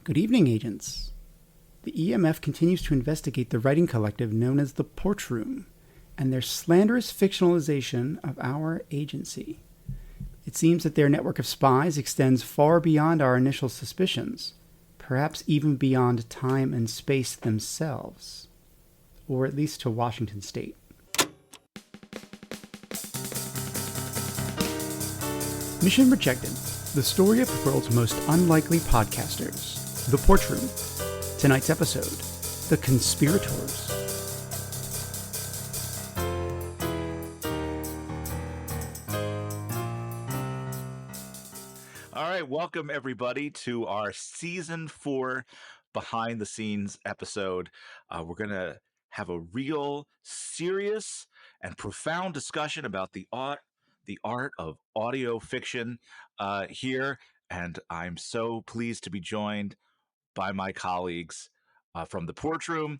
Good evening, agents. The EMF continues to investigate the writing collective known as the Porch Room and their slanderous fictionalization of our agency. It seems that their network of spies extends far beyond our initial suspicions, perhaps even beyond time and space themselves, or at least to Washington State. Mission Rejected, the story of the world's most unlikely podcasters, the Porch Room. Tonight's episode, The Conspirators. All right, welcome everybody to our Season 4 behind the scenes episode. We're going to have a real serious and profound discussion about the art of audio fiction here, and I'm so pleased to be joined by my colleagues from the Porch Room,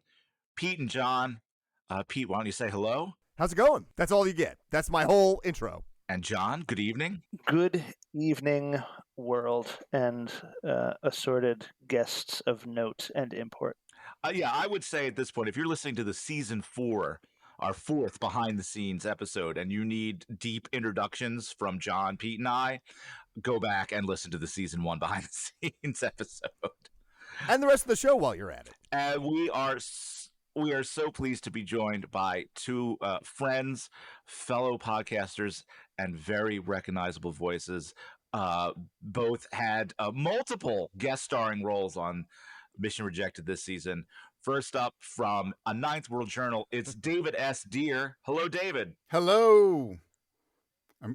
Pete and John. Pete, why don't you say hello? How's it going? That's all you get. That's my whole intro. And John, good evening. Good evening, world, and assorted guests of note and import. Yeah, I would say at this point, if you're listening to the Season 4, our fourth behind-the-scenes episode, and you need deep introductions from John, Pete, and I, go back and listen to the Season 1 behind-the-scenes episode. And the rest of the show while you're at it. We are so pleased to be joined by two friends, fellow podcasters, and very recognizable voices. Both had multiple guest starring roles on Mission Rejected this season. First up from a Ninth World Journal, it's David S. Deere. Hello, David. Hello.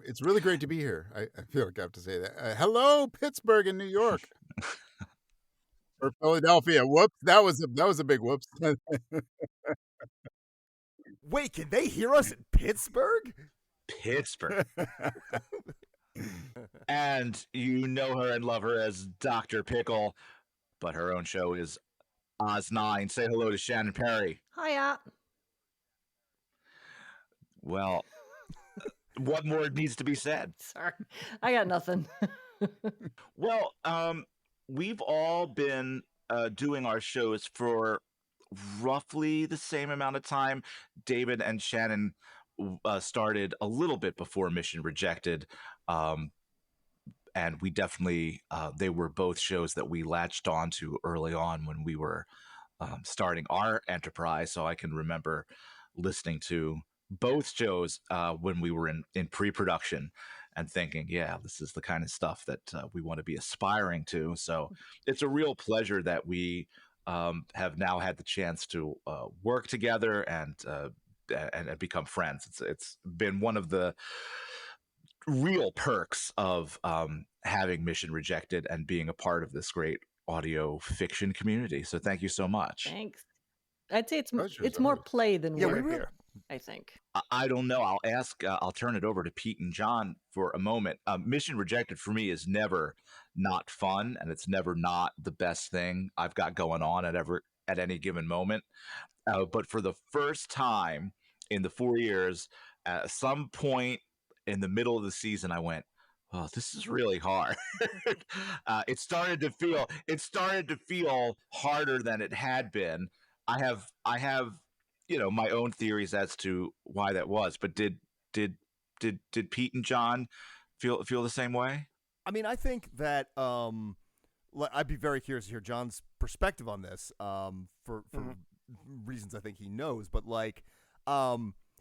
It's really great to be here. I feel like I have to say that. Hello, Pittsburgh and New York. Or Philadelphia. Whoops. That was a big whoops. Wait, can they hear us in Pittsburgh? Pittsburgh. And you know her and love her as Dr. Pickle, but her own show is Oz9. Say hello to Shannon Perry. Hiya. Well, what more needs to be said? Sorry, I got nothing. Well, we've all been doing our shows for roughly the same amount of time. David and Shannon started a little bit before Mission Rejected, and we definitely they were both shows that we latched onto early on when we were starting our enterprise. So I can remember listening to both shows when we were in pre-production and thinking, yeah, this is the kind of stuff that we want to be aspiring to. So it's a real pleasure that we have now had the chance to work together and become friends. It's been one of the real perks of having Mission Rejected and being a part of this great audio fiction community. So thank you so much. Thanks. I'd say it's more play than work here, I think. I don't know. I'll turn it over to Pete and John for a moment. Mission Rejected for me is never not fun, and it's never not the best thing I've got going on at any given moment. But for the first time in the 4 years, at some point in the middle of the season, I went, "Oh, this is really hard." It started to feel harder than it had been. I have my own theories as to why that was, but did Pete and John feel the same way? I mean, I think that I'd be very curious to hear John's perspective on this for reasons I think he knows, but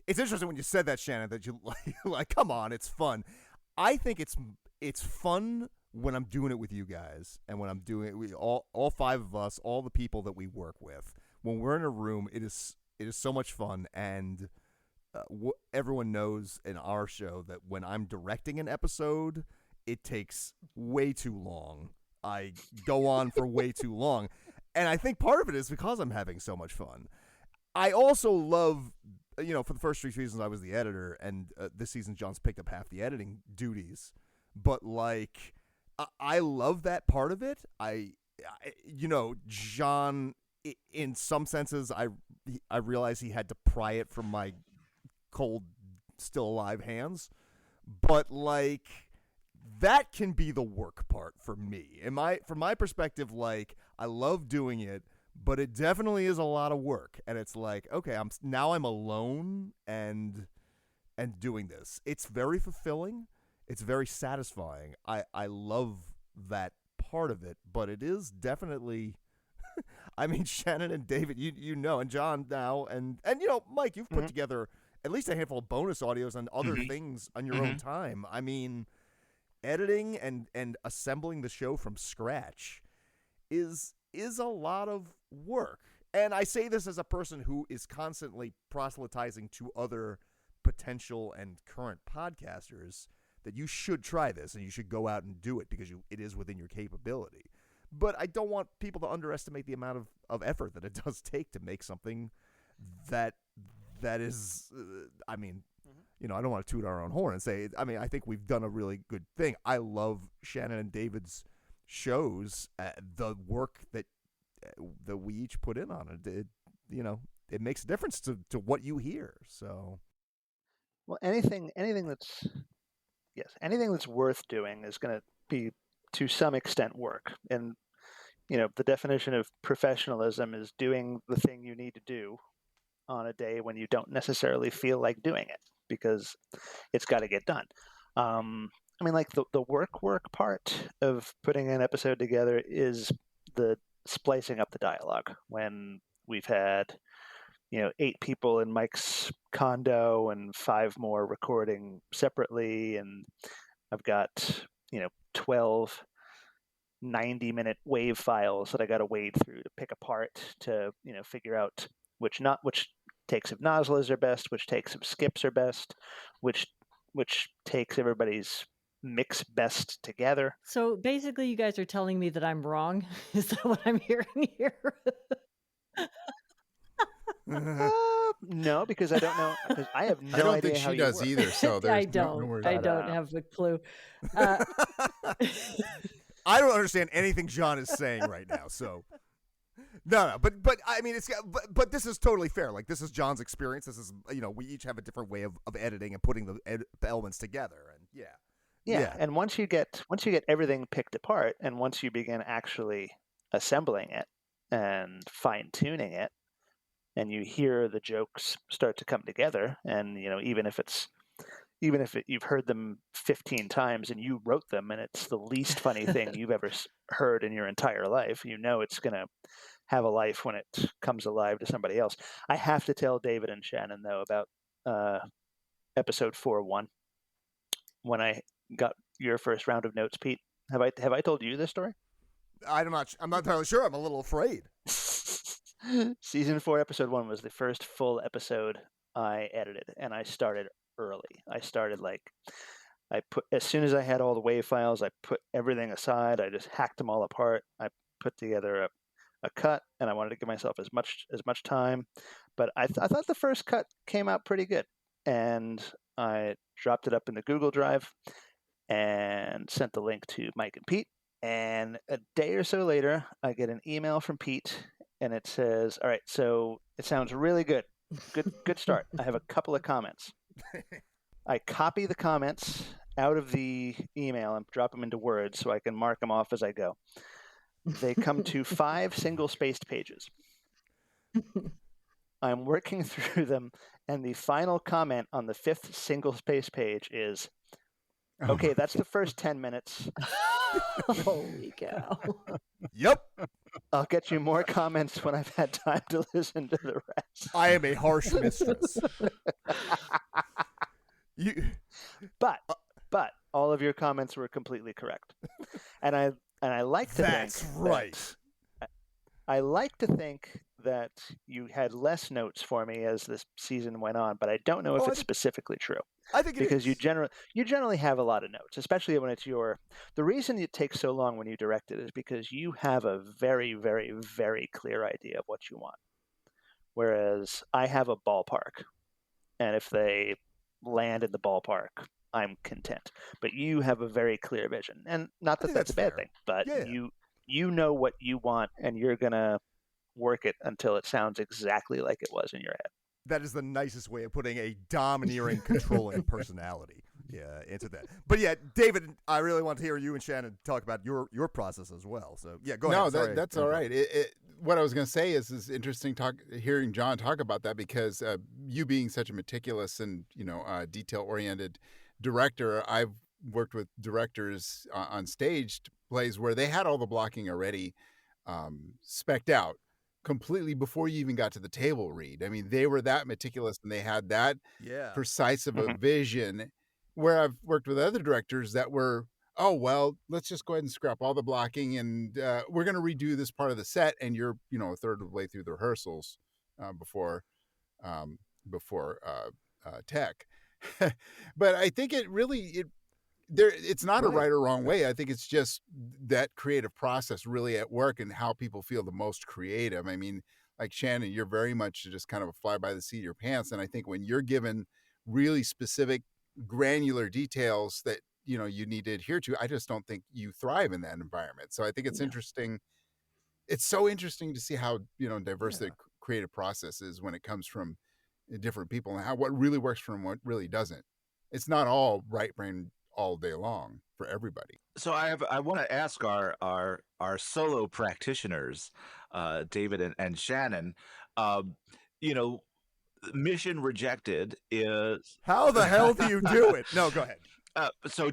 it's interesting when you said that, Shannon, that you like come on, it's fun. I think it's fun when I'm doing it with you guys, and when I'm doing it, all five of us, all the people that we work with. When we're in a room, it is so much fun, and everyone knows in our show that when I'm directing an episode, it takes way too long. I go on for way too long, and I think part of it is because I'm having so much fun. I also love, for the first 3 seasons I was the editor, and this season John's picked up half the editing duties, but I love that part of it. John, in some senses, I realize he had to pry it from my cold, still alive hands, but that can be the work part for me. From my perspective, like, I love doing it, but it definitely is a lot of work. And it's like, okay, I'm alone and doing this. It's very fulfilling. It's very satisfying. I love that part of it, but it is definitely I mean, Shannon and David, you know, and John now, and you know, Mike, you've put together at least a handful of bonus audios and other things on your own time. I mean, editing and assembling the show from scratch is a lot of work. And I say this as a person who is constantly proselytizing to other potential and current podcasters that you should try this and you should go out and do it because it is within your capability. But I don't want people to underestimate the amount of effort that it does take to make something that is, I mean, you know, I don't want to toot our own horn and say, I mean, I think we've done a really good thing. I love Shannon and David's shows, the work that we each put in on it. You know, it makes a difference to what you hear. So, well, anything that's worth doing is going to be to some extent work. And you know, the definition of professionalism is doing the thing you need to do on a day when you don't necessarily feel like doing it because it's got to get done. I mean, like the work part of putting an episode together is the splicing up the dialogue when we've had, you know, 8 people in Mike's condo and 5 more recording separately. And I've got, you know, 12 90-minute wave files that I got to wade through to pick apart to, you know, figure out which takes of nozzles are best, which takes of skips are best, which takes everybody's mix best together. So basically, you guys are telling me that I'm wrong. Is that what I'm hearing here? No, because I don't know. Because I have no idea. I don't think she does work. either. So there's I don't. I don't have a clue. I don't understand anything John is saying right now. So no, but I mean, but this is totally fair. Like, this is John's experience. This is, you know, we each have a different way of editing and putting the elements together. And yeah. And once you get everything picked apart, and once you begin actually assembling it and fine tuning it, and you hear the jokes start to come together, and you know, even if you've heard them 15 times and you wrote them and it's the least funny thing you've ever heard in your entire life, you know it's going to have a life when it comes alive to somebody else. I have to tell David and Shannon, though, about episode 4.1 when I got your first round of notes, Pete. Have I told you this story? I'm not entirely sure. I'm a little afraid. Season 4, episode 1 was the first full episode I edited, and I started early. I started as soon as I had all the WAV files, I put everything aside. I just hacked them all apart. I put together a cut, and I wanted to give myself as much time. But I thought the first cut came out pretty good, and I dropped it up in the Google Drive and sent the link to Mike and Pete. And a day or so later, I get an email from Pete, and it says, "All right, so it sounds really good. Good start. I have a couple of comments." I copy the comments out of the email and drop them into Word so I can mark them off as I go. They come to 5 single-spaced pages. I'm working through them, and the final comment on the 5th single-spaced page is, "Okay, that's the first 10 minutes. Holy cow. Yep. I'll get you more comments when I've had time to listen to the rest." I am a harsh mistress. But all of your comments were completely correct, and I like to That's think right. I like to think that you had less notes for me as this season went on, but I don't know if it's specifically true. I think because you generally have a lot of notes, especially when it's the reason it takes so long when you direct it is because you have a very, very, very clear idea of what you want. Whereas I have a ballpark, and if they land in the ballpark, I'm content. But you have a very clear vision, and not that that's a bad thing, but you know what you want, and you're gonna work it until it sounds exactly like it was in your head. That is the nicest way of putting a domineering, controlling personality. answer that. But yeah, David, I really want to hear you and Shannon talk about your process as well. So yeah, go ahead. No, that's all right. What I was going to say is interesting hearing John talk about that, because you being such a meticulous and detail-oriented director, I've worked with directors on staged plays where they had all the blocking already spec'd out completely before you even got to the table read. I mean, they were that meticulous and they had that precise of a vision, where I've worked with other directors that were, oh, well, let's just go ahead and scrap all the blocking and we're going to redo this part of the set. And you're, a third of the way through the rehearsals before tech. But I think it's not a right or wrong way. I think it's just that creative process really at work and how people feel the most creative. I mean, like Shannon, you're very much just kind of a fly by the seat of your pants. And I think when you're given really specific granular details that, you need to adhere to, I just don't think you thrive in that environment. So I think it's interesting. It's so interesting to see how, diverse the creative process is when it comes from different people and what really works for them, what really doesn't. It's not all right brain all day long for everybody. So I want to ask our solo practitioners, David and Shannon, Mission Rejected is... How the hell do you do it? No, go ahead. So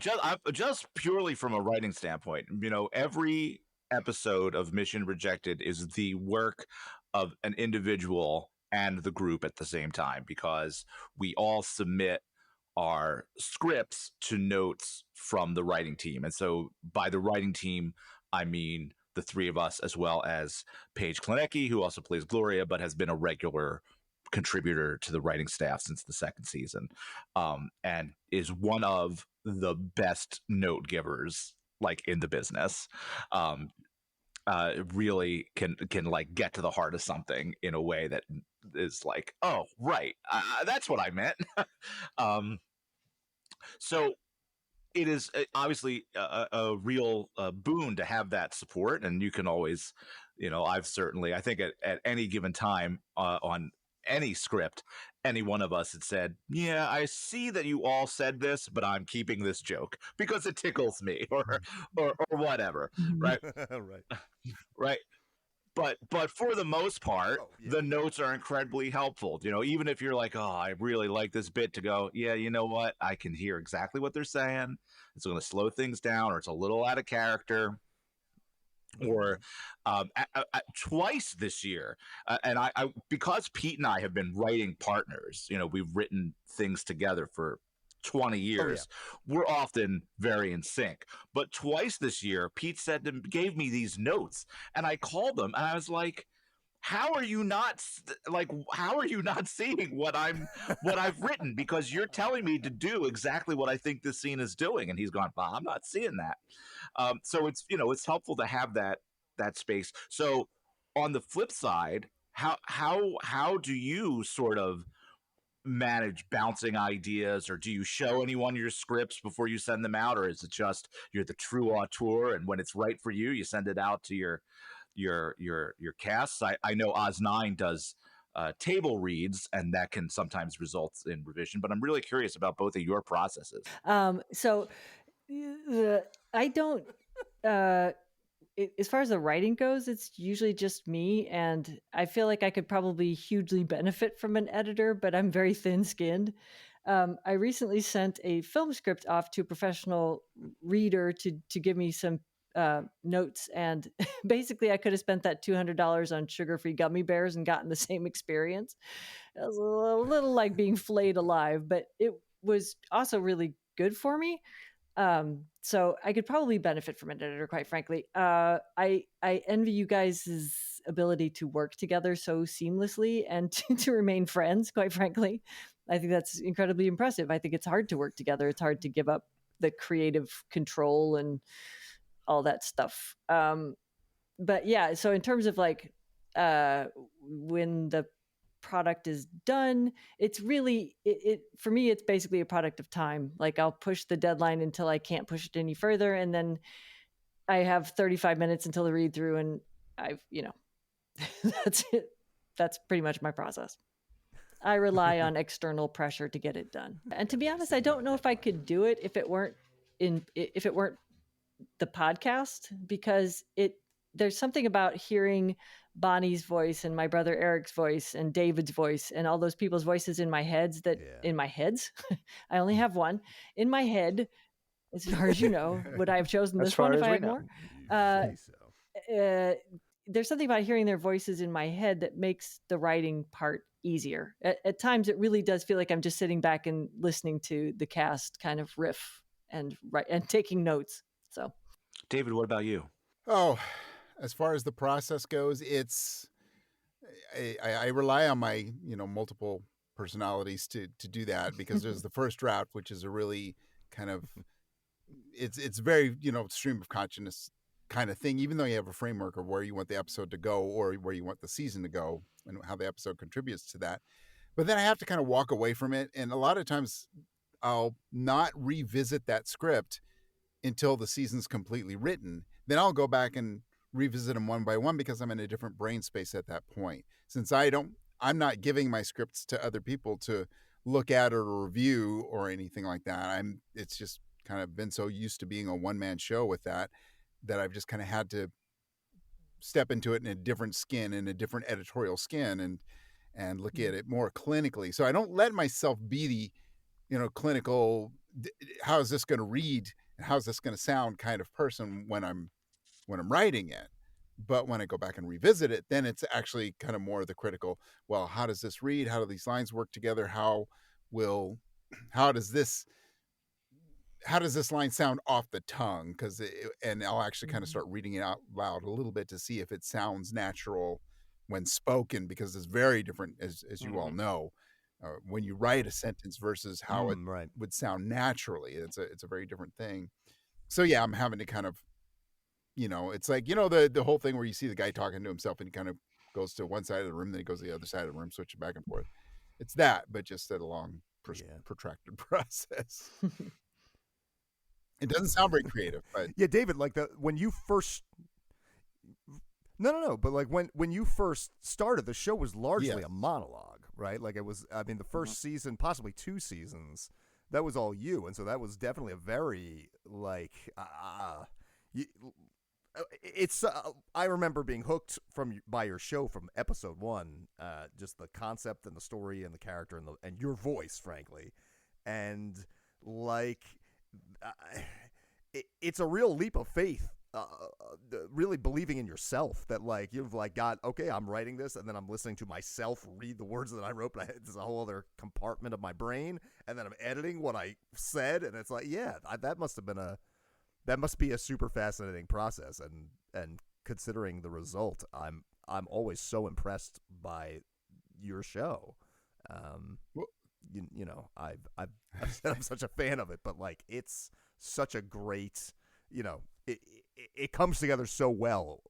just purely from a writing standpoint, every episode of Mission Rejected is the work of an individual and the group at the same time, because we all submit our scripts to notes from the writing team. And so by the writing team, I mean the three of us, as well as Paige Klaniecki, who also plays Gloria, but has been a regular contributor to the writing staff since the second season, and is one of the best note givers like in the business. Really can like get to the heart of something in a way that is like, oh, right, that's what I meant. So it is obviously a real boon to have that support, and you can always, I think at any given time on any script, any one of us had said, yeah, I see that you all said this, but I'm keeping this joke because it tickles me, or whatever, right? Right. But for the most part, the notes are incredibly helpful. Even if you're like, oh, I really like this bit, to go, yeah, you know what? I can hear exactly what they're saying. It's going to slow things down, or it's a little out of character. Or twice this year, and I because Pete and I have been writing partners, we've written things together for 20 years. We're often very in sync. But twice this year, Pete gave me these notes, and I called them, and I was like, how are you not seeing what I've written? Because you're telling me to do exactly what I think this scene is doing. And he's gone, I'm not seeing that. So it's, it's helpful to have that space. So on the flip side, how do you sort of manage bouncing ideas, or do you show anyone your scripts before you send them out? Or is it just you're the true auteur, and when it's right for you, you send it out to your casts? I know Oz9 does table reads, and that can sometimes result in revision, but I'm really curious about both of your processes. So I don't as far as the writing goes, it's usually just me, and I feel like I could probably hugely benefit from an editor, but I'm very thin-skinned. I recently sent a film script off to a professional reader to give me some notes, and basically I could have spent that $200 on sugar-free gummy bears and gotten the same experience. It was a little like being flayed alive, but it was also really good for me. So I could probably benefit from an editor, quite frankly. I envy you guys' ability to work together so seamlessly and to remain friends, quite frankly. I think that's incredibly impressive. I think it's hard to work together. It's hard to give up the creative control and all that stuff. But yeah, so in terms of like when the product is done, it's really it for me, it's basically a product of time. Like I'll push the deadline until I can't push it any further, and then I have 35 minutes until the read through, and I've that's it. That's pretty much my process. I rely on external pressure to get it done. And to be honest, I don't know if I could do it if it weren't the podcast, because there's something about hearing Bonnie's voice and my brother Eric's voice and David's voice and all those people's voices in my heads in my heads. I only have one in my head. As far as you know, would I have chosen this one if I had more? There's something about hearing their voices in my head that makes the writing part easier. At times, it really does feel like I'm just sitting back and listening to the cast kind of riff and taking notes. So, David, what about you? Oh, as far as the process goes, I rely on my multiple personalities to do that, because there's the first draft, which is a really kind of it's very stream of consciousness kind of thing, even though you have a framework of where you want the episode to go or where you want the season to go and how the episode contributes to that. But then I have to kind of walk away from it, and a lot of times I'll not revisit that script until the season's completely written. Then I'll go back and revisit them one by one, because I'm in a different brain space at that point. Since I'm not giving my scripts to other people to look at or review or anything like that. It's just kind of been so used to being a one-man show with that I've just kind of had to step into it in a different skin, in a different editorial skin, and look at it more clinically. So I don't let myself be the, clinical, how is this going to read and how's this going to sound kind of person when I'm writing it. But when I go back and revisit it, then it's actually kind of more of the critical, well, how does this read? How do these lines work together? How does this line sound off the tongue? And I'll actually kind of start reading it out loud a little bit to see if it sounds natural when spoken, because it's very different, as you all know, when you write a sentence versus how it would sound naturally. It's a very different thing. So yeah, I'm having to kind of, it's like, the whole thing where you see the guy talking to himself and he kind of goes to one side of the room, then he goes to the other side of the room, switching back and forth. It's that, but just at a long, protracted process. It doesn't sound very creative, but yeah, David, like when you first, but like when you first started, the show was largely a monologue, right? Like it was, the first season, possibly 2 seasons, that was all you, and so that was definitely a very I remember being hooked by your show from episode 1, just the concept and the story and the character and your voice, frankly, and like it's a real leap of faith, really believing in yourself that like you've like got, okay, I'm writing this and then I'm listening to myself read the words that I wrote, but there's a whole other compartment of my brain, and then I'm editing what I said, and it's like, yeah, that must be a super fascinating process, and considering the result, I'm always so impressed by your show. I've said I'm such a fan of it, but like it's such a great, it comes together so well,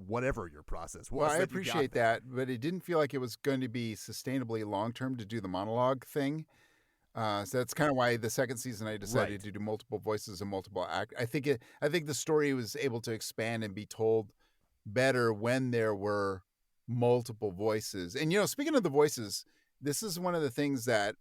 whatever your process was. Well, I appreciate that, but it didn't feel like it was going to be sustainably long-term to do the monologue thing. So that's kind of why the second season I decided to do multiple voices and multiple act. I think the story was able to expand and be told better when there were multiple voices. And speaking of the voices, this is one of the things that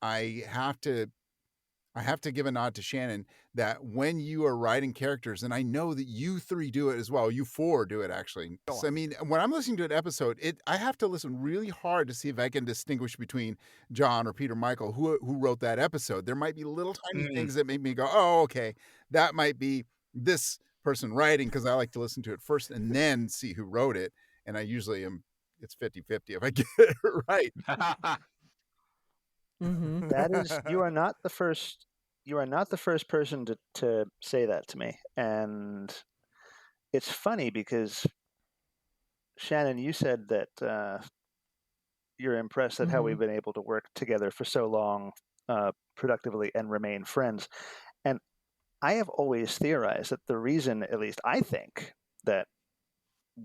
I have to give a nod to Shannon, that when you are writing characters, and I know that you 3 do it as well, you 4 do it actually. So, when I'm listening to an episode, I have to listen really hard to see if I can distinguish between John or Peter Michael, who wrote that episode. There might be little tiny things that make me go, oh, okay, that might be this person writing, because I like to listen to it first and then see who wrote it. And I usually it's 50-50 if I get it right. Mm-hmm. That is, you are not the first person to say that to me. And it's funny because, Shannon, you said that you're impressed at how we've been able to work together for so long, productively, and remain friends. And I have always theorized that the reason, at least I think, that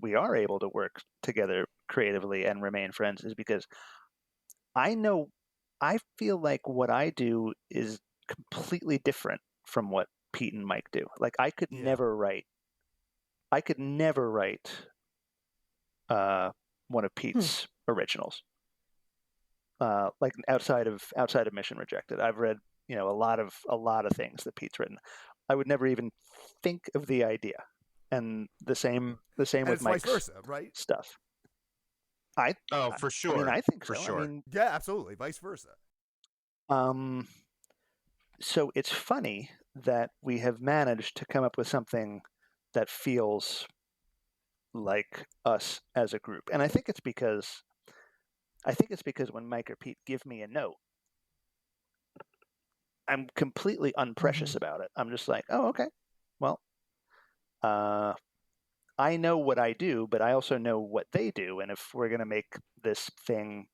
we are able to work together creatively and remain friends is because I feel like what I do is completely different from what Pete and Mike do. Like I could never write one of Pete's originals. like outside of Mission Rejected. I've read, a lot of things that Pete's written. I would never even think of the idea. And the same And with it's Mike's vice versa, right? stuff. For sure. I think for so. sure. Yeah, absolutely, vice versa. So it's funny that we have managed to come up with something that feels like us as a group. And I think it's because when Mike or Pete give me a note, I'm completely unprecious about it. I'm just like, oh, okay. Well, I know what I do, but I also know what they do. And if we're going to make this thing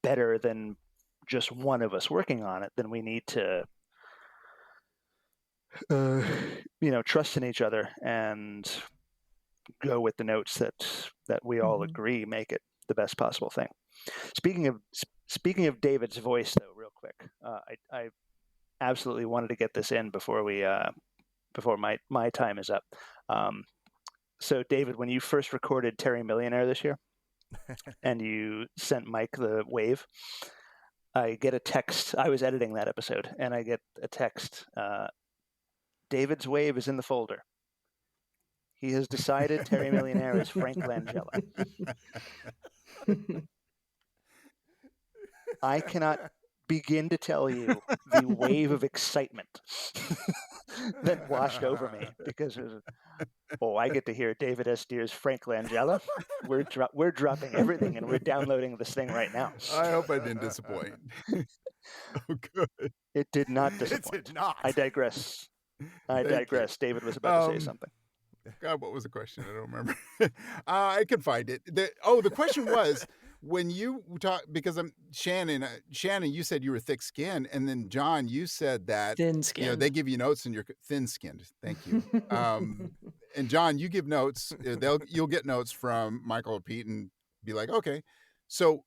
better than just one of us working on it, then we need to, trust in each other and go with the notes that we all agree make it the best possible thing. Speaking of David's voice, though, real quick, I absolutely wanted to get this in before my time is up. So, David, when you first recorded Terry Millionaire this year, and you sent Mike the wave, I get a text. I was editing that episode, and I get a text. David's wave is in the folder. He has decided Terry Millionaire is Frank Langella. I cannot begin to tell you the wave of excitement that washed over me because I get to hear David S. Deer's Frank Langella. We're dropping everything and we're downloading this thing right now. I hope I didn't disappoint. Oh, good. It did not disappoint. It did not. I digress. Thank you. David was about to say something. God, what was the question? I don't remember. I can find it. The question was when you talk, because I'm Shannon, you said you were thick skinned, and then John, you said that Thin skinned. they give you notes and you're thin skinned. Thank you. And John, you give notes. You'll get notes from Michael or Pete and be like, okay. So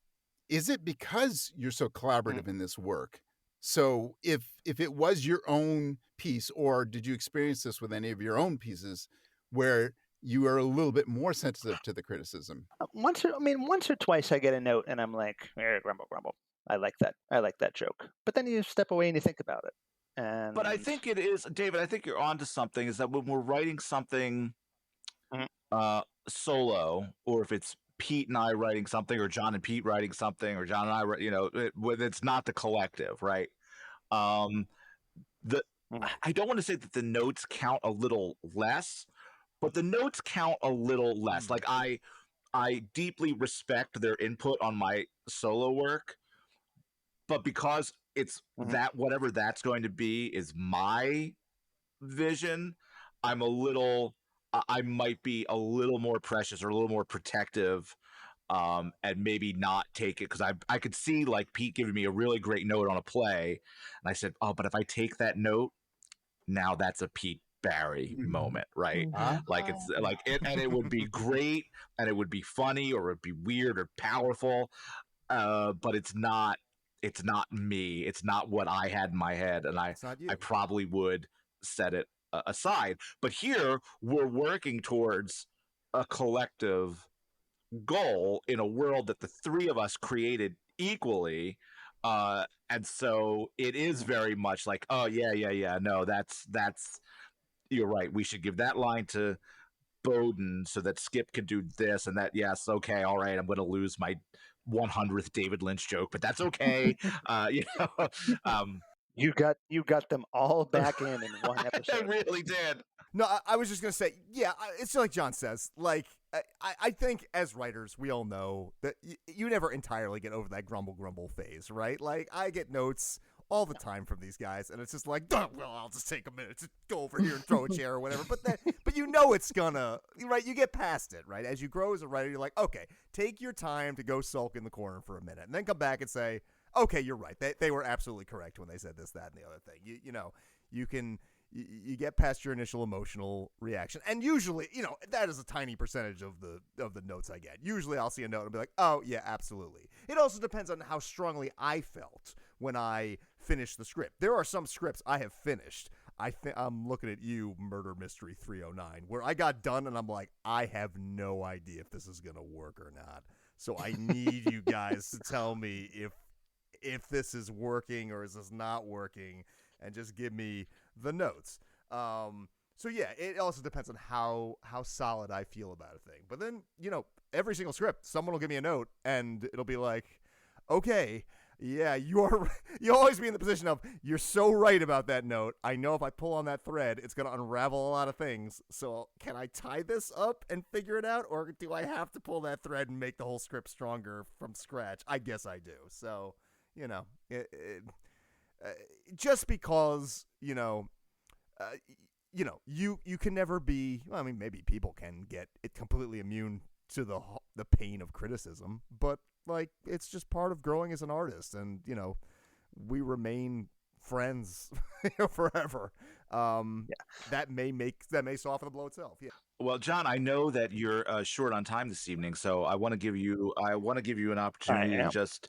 is it because you're so collaborative in this work? So if it was your own piece, or did you experience this with any of your own pieces where you are a little bit more sensitive to the criticism? Once or twice I get a note and I'm like, grumble. I like that joke. But then you step away and you think about it. But I think it is, David, I think you're onto something, is that when we're writing something solo, or if it's Pete and I writing something, or John and Pete writing something, or John and I, when it's not the collective, right? I don't want to say that the notes count a little less, but the notes count a little less. Like I deeply respect their input on my solo work, but because it's that whatever that's going to be is my vision, I might be a little more precious or a little more protective, and maybe not take it, because I could see like Pete giving me a really great note on a play, and I said, oh, but if I take that note, now that's a Pete Barry moment, right? Like it's like it, and it would be great, and it would be funny, or it'd be weird or powerful, but it's not me. It's not what I had in my head, and I probably would set it aside. But here we're working towards a collective goal in a world that the three of us created equally, and so it is very much like, oh yeah, no, that's you're right, we should give that line to Bowden so that Skip could do this and that. Yes, okay, all right, I'm going to lose my 100th David Lynch joke, but that's okay. You got them all back in one episode. I really did. No, I was just going to say, yeah, it's like John says. Like, I think as writers, we all know that you never entirely get over that grumble phase, right? Like, I get notes all the time from these guys, and it's just like, well, I'll just take a minute to go over here and throw a chair or whatever. But it's gonna, right? You get past it, right? As you grow as a writer, you're like, okay, take your time to go sulk in the corner for a minute, and then come back and say, okay, you're right. They were absolutely correct when they said this, that, and the other thing. You get past your initial emotional reaction, and usually, that is a tiny percentage of the notes I get. Usually, I'll see a note and be like, "Oh yeah, absolutely." It also depends on how strongly I felt when I finished the script. There are some scripts I have finished. I'm looking at you, Murder Mystery 309, where I got done and I'm like, I have no idea if this is gonna work or not. So I need you guys to tell me if this is working or is this not working, and just give me the notes. So yeah, it also depends on how solid I feel about a thing. But then, every single script, someone will give me a note and it'll be like, okay, yeah, you'll always be in the position of, you're so right about that note. I know if I pull on that thread, it's going to unravel a lot of things. So can I tie this up and figure it out? Or do I have to pull that thread and make the whole script stronger from scratch? I guess I do. So, just because, you can never be, well, I mean, maybe people can get it completely immune to the pain of criticism, but like, it's just part of growing as an artist, and we remain friends forever. That may soften the blow itself. Yeah. Well, John, I know that you're short on time this evening, so I want to give you an opportunity to just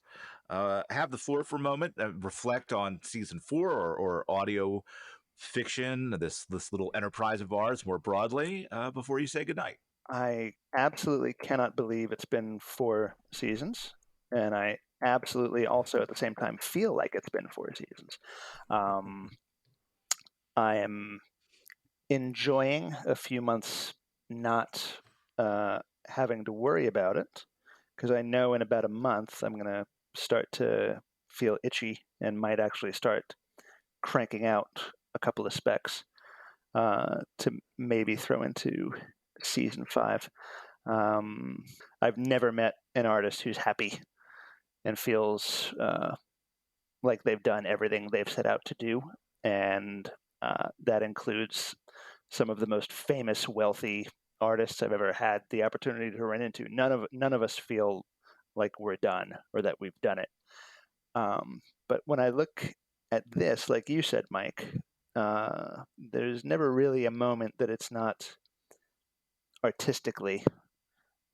have the floor for a moment, reflect on season 4 or audio fiction, this little enterprise of ours more broadly, before you say goodnight. I absolutely cannot believe it's been 4 seasons, and I absolutely also at the same time feel like it's been 4 seasons. I am enjoying a few months not having to worry about it, because I know in about a month I'm going to start to feel itchy and might actually start cranking out a couple of specs to maybe throw into season 5. I've never met an artist who's happy and feels like they've done everything they've set out to do, and that includes some of the most famous, wealthy artists I've ever had the opportunity to run into. None of us feel like we're done or that we've done it. But when I look at this, like you said, Mike, there's never really a moment that it's not artistically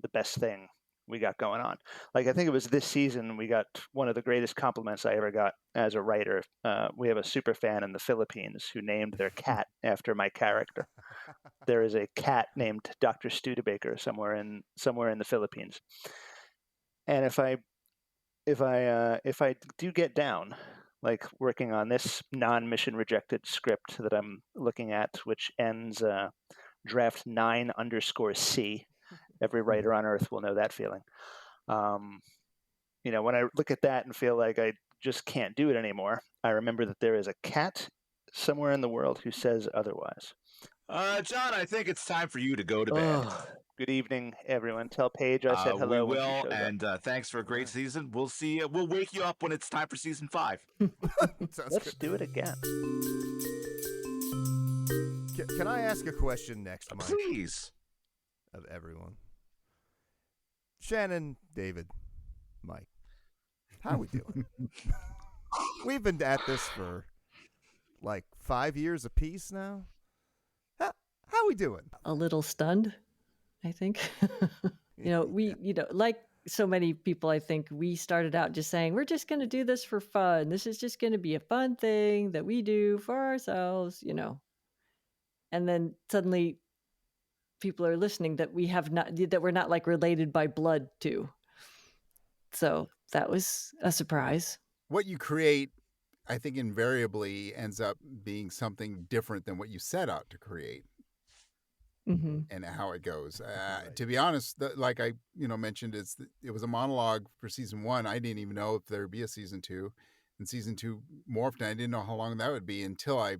the best thing we got going on. Like, I think it was this season we got one of the greatest compliments I ever got as a writer. We have a super fan in the Philippines who named their cat after my character. There is a cat named Dr. Studebaker somewhere in the Philippines. And if I do get down, like working on this non-mission rejected script that I'm looking at, which ends draft 9_C. Every writer on earth will know that feeling. When I look at that and feel like I just can't do it anymore, I remember that there is a cat somewhere in the world who says otherwise. John, I think it's time for you to go to bed. Good evening, everyone. Tell Paige I said hello when she shows up. And thanks for a great season. We'll see you. We'll wake you up when it's time for season 5. Let's do it again. Can I ask a question next, Mike? Please. Of everyone. Shannon, David, Mike, how are we doing? We've been at this for like 5 years apiece now. How are we doing? A little stunned, I think. We, like so many people, I think we started out just saying, we're just going to do this for fun. This is just going to be a fun thing that we do for ourselves, And then suddenly people are listening that we're not like related by blood to. So that was a surprise. What you create, I think, invariably ends up being something different than what you set out to create. Mm-hmm. And how it goes. Right. To be honest, like I mentioned, it was a monologue for season 1. I didn't even know if there'd be a season 2, and season 2 morphed, and I didn't know how long that would be until it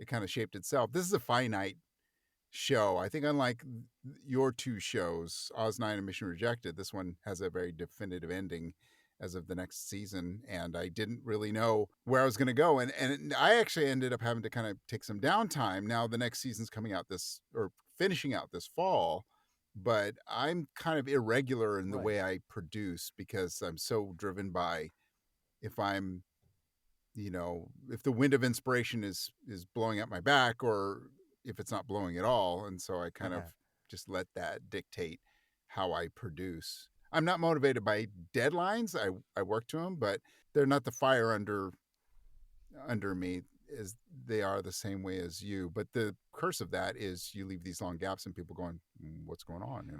kind of shaped itself. This is a finite show. I think unlike your 2 shows, Oz 9 and Mission Rejected, this one has a very definitive ending as of the next season, and I didn't really know where I was going to go. And I actually ended up having to kind of take some downtime. Now the next season's finishing out this fall, but I'm kind of irregular in the way I produce, because I'm so driven by if the wind of inspiration is blowing at my back, or if it's not blowing at all. And so I kind of just let that dictate how I produce. I'm not motivated by deadlines. I work to them, but they're not the fire under me, as they are the same way as you. But the curse of that is you leave these long gaps and people going, what's going on,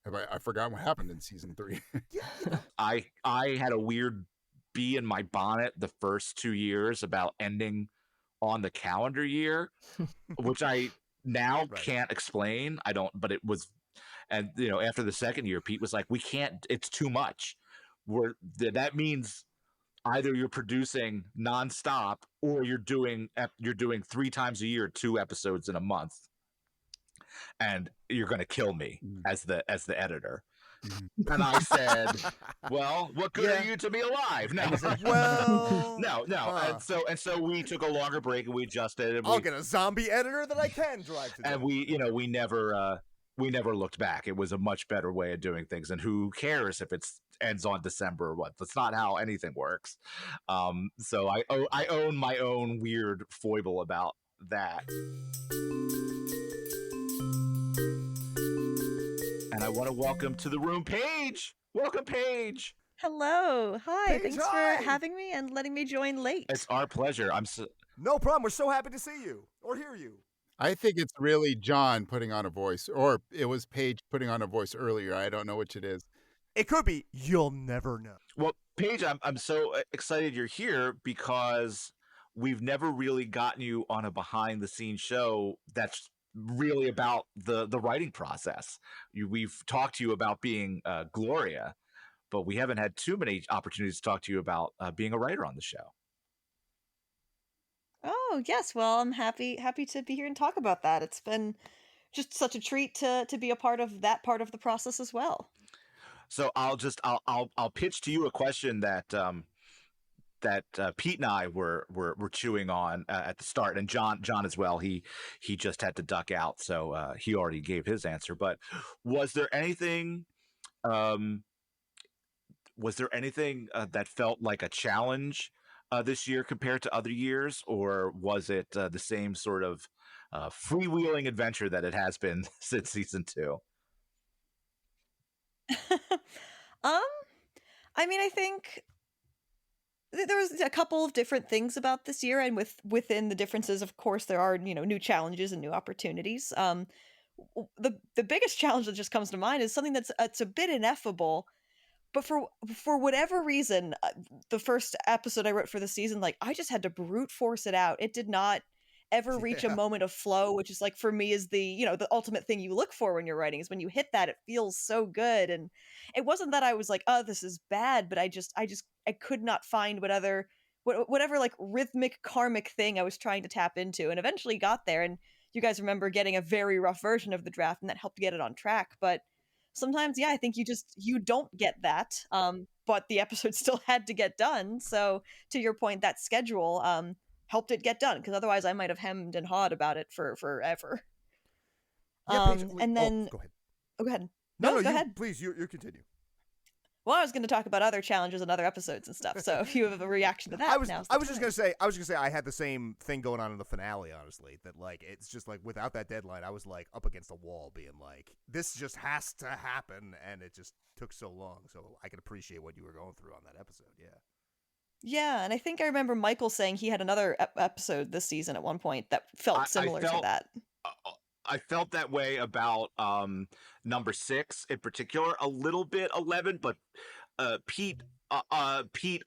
I forgot what happened in season 3. I had a weird bee in my bonnet the first 2 years about ending on the calendar year, which I now can't explain. I don't, but it was, and after the second year, Pete was like, "We can't. It's too much. That means either you're producing nonstop or you're doing 3 times a year, 2 episodes in a month, and you're going to kill me as the editor." And I said, "Well, what good are you to me alive?" No, well, no. And so we took a longer break and we adjusted. And I'll get a zombie editor that I can drive to. And we never looked back. It was a much better way of doing things. And who cares if it ends on December or what? That's not how anything works. So I own my own weird foible about that. And I want to welcome to the room Paige. Welcome, Paige. Hello. Hi. Paige, Thanks hi. for having me and letting me join late. It's our pleasure. No problem. We're so happy to see you or hear you. I think it's really John putting on a voice, or it was Paige putting on a voice earlier. I don't know which it is. It could be. You'll never know. Well, Paige, I'm so excited you're here because we've never really gotten you on a behind-the-scenes show that's really about the writing process. We've talked to you about being Gloria, but we haven't had too many opportunities to talk to you about being a writer on the show. Oh, yes. Well, I'm happy to be here and talk about that. It's been just such a treat to be a part of that part of the process as well. So I'll pitch to you a question that Pete and I were chewing on at the start, and John as well. He just had to duck out, so he already gave his answer. But was there anything that felt like a challenge this year compared to other years, or was it the same sort of freewheeling adventure that it has been since season 2? I mean, I think there was a couple of different things about this year, and within the differences, of course, there are new challenges and new opportunities. The biggest challenge that just comes to mind is something that's it's a bit ineffable, but for whatever reason, the first episode I wrote for the season, like I just had to brute force it out. It did not ever reach a moment of flow, which is like for me is the the ultimate thing you look for when you're writing, is when you hit that, it feels so good. And it wasn't that I was like, oh, this is bad, but I could not find whatever like rhythmic karmic thing I was trying to tap into, and eventually got there. And you guys remember getting a very rough version of the draft, and that helped get it on track. But sometimes, I think you don't get that. But the episode still had to get done. So to your point, that schedule helped it get done, because otherwise I might have hemmed and hawed about it for forever. Yeah, Paige, and then go ahead. Oh, go ahead. No, go ahead. Please, you continue. Well, I was going to talk about other challenges and other episodes and stuff. So if you have a reaction to that, I was just gonna say I had the same thing going on in the finale. Honestly, that like it's just like without that deadline, I was like up against a wall, being like, this just has to happen, and it just took so long. So I can appreciate what you were going through on that episode. Yeah. Yeah, and I think I remember Michael saying he had another episode this season at one point that felt similar to that. I felt that way about number 6 in particular, a little bit 11, but Pete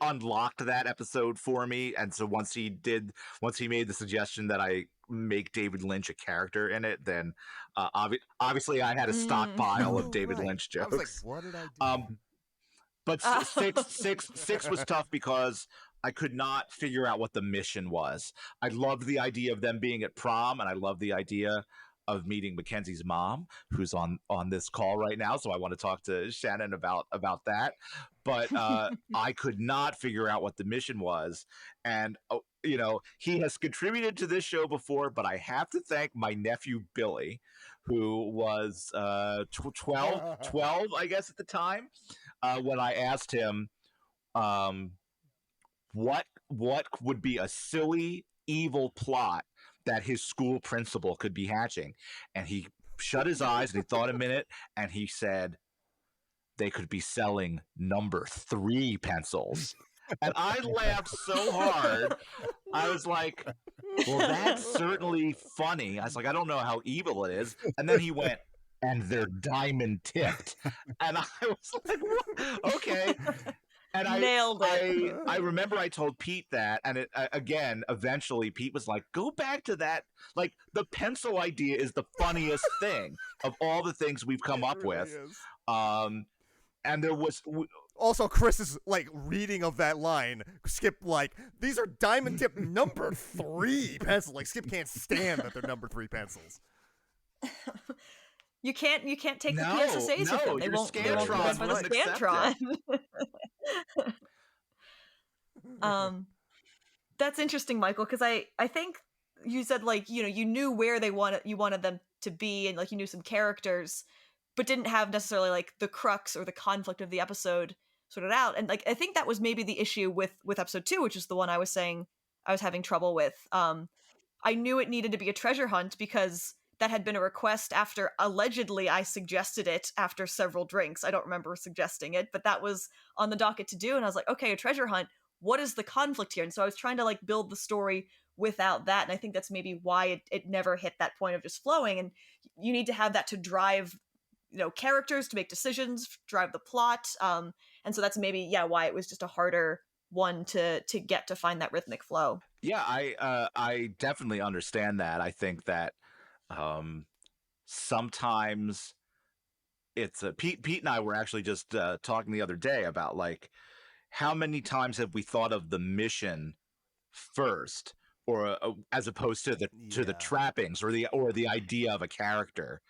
unlocked that episode for me, and so once he made the suggestion that I make David Lynch a character in it, then obviously I had a stockpile of David Lynch jokes. I was like, what did I do? But six was tough because I could not figure out what the mission was. I loved the idea of them being at prom, and I loved the idea of meeting Mackenzie's mom, who's on this call right now. So I want to talk to Shannon about that. But I could not figure out what the mission was. And, he has contributed to this show before, but I have to thank my nephew, Billy, who was 12, I guess, at the time, when I asked him what would be a silly, evil plot that his school principal could be hatching. And he shut his eyes and he thought a minute, and he said, they could be selling number 3 pencils. And I laughed so hard. I was like, well, that's certainly funny. I was like, I don't know how evil it is. And then he went, and they're diamond tipped. And I was like, what? Okay. And Nailed it. I remember I told Pete that, and again, eventually Pete was like, "Go back to that. Like the pencil idea is the funniest thing of all the things we've come up really with." is. And there was Also, Chris's like reading of that line. Skip like, these are diamond tip number 3 pencils. Like Skip can't stand that they're number 3 pencils. You can't take the No, PSSAs with them. They your won't be Scantron read by the wouldn't accept Scantron. That's interesting, Michael, because I think you said like, you know, you knew where you wanted them to be, and like you knew some characters, but didn't have necessarily like the crux or the conflict of the episode sorted out. And like I think that was maybe the issue with episode 2, which is the one I was saying I was having trouble with. I knew it needed to be a treasure hunt because that had been a request after allegedly I suggested it after several drinks. I don't remember suggesting it, but that was on the docket to do. And I was like, okay, a treasure hunt. What is the conflict here? And so I was trying to like build the story without that. And I think that's maybe why it never hit that point of just flowing. And you need to have that to drive, you know, characters to make decisions, drive the plot. And so that's maybe, why it was just a harder one to get to find that rhythmic flow. Yeah, I definitely understand that. I think that sometimes it's Pete and I were actually just talking the other day about like how many times have we thought of the mission first, or as opposed to the trappings or the idea of a character